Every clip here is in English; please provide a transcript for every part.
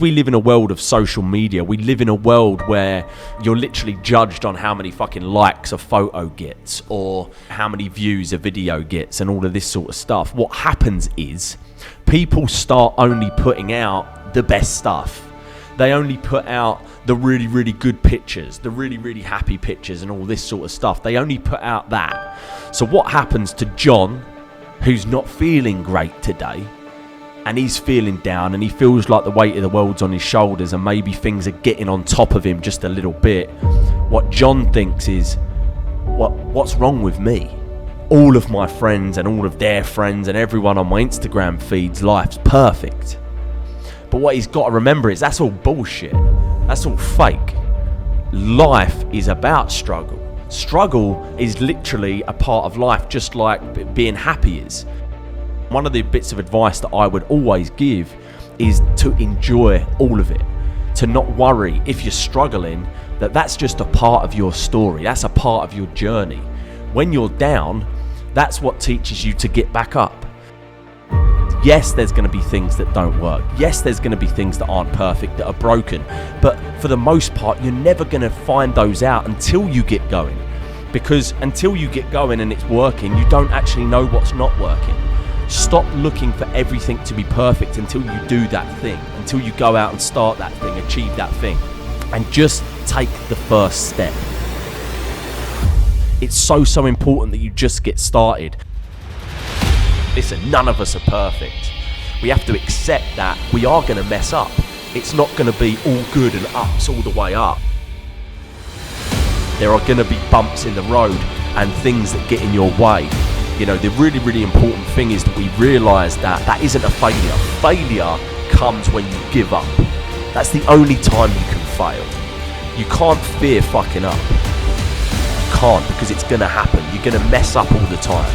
We live in a world of social media. We live in a world where you're literally judged on how many fucking likes a photo gets or how many views a video gets and all of this sort of stuff. What happens is people start only putting out the best stuff. They only put out the really, really good pictures, the really, really happy pictures and all this sort of stuff. They only put out that. So what happens to John, who's not feeling great today, and he's feeling down and he feels like the weight of the world's on his shoulders and maybe things are getting on top of him just a little bit, what John thinks is, what's wrong with me? All of my friends and all of their friends and everyone on my Instagram feed's life's perfect. But what he's got to remember is that's all bullshit. That's all fake. Life is about struggle. Struggle is literally a part of life, just like being happy is. One of the bits of advice that I would always give is to enjoy all of it. To not worry if you're struggling, that's just a part of your story. That's a part of your journey. When you're down, that's what teaches you to get back up. Yes, there's going to be things that don't work. Yes, there's going to be things that aren't perfect, that are broken. But for the most part, you're never going to find those out until you get going. Because until you get going and it's working, you don't actually know what's not working. Stop looking for everything to be perfect until you do that thing, until you go out and start that thing, achieve that thing, and just take the first step. It's so important that you just get started. Listen, none of us are perfect. We have to accept that we are going to mess up. It's not going to be all good and ups all the way up. There are going to be bumps in the road and things that get in your way. You know, the really, really important thing is that we realise that that isn't a failure. Failure comes when you give up. That's the only time you can fail. You can't fear fucking up. You can't, because it's going to happen. You're going to mess up all the time.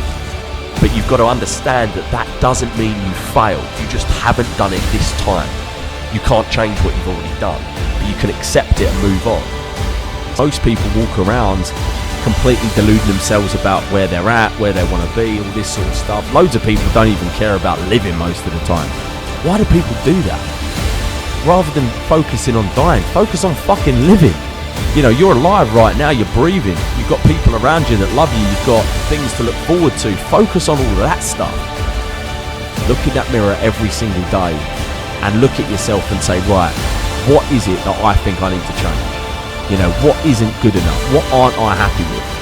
But you've got to understand that that doesn't mean you failed. You just haven't done it this time. You can't change what you've already done, but you can accept it and move on. Most people walk around completely deluding themselves about where they're at, where they want to be, all this sort of stuff. Loads of people don't even care about living most of the time. Why do people do that? Rather than focusing on dying, focus on fucking living. You know, you're alive right now, you're breathing, you've got people around you that love you, you've got things to look forward to. Focus on all of that stuff. Look in that mirror every single day and look at yourself and say, right, what is it that I think I need to change? You know, what isn't good enough? What aren't I happy with?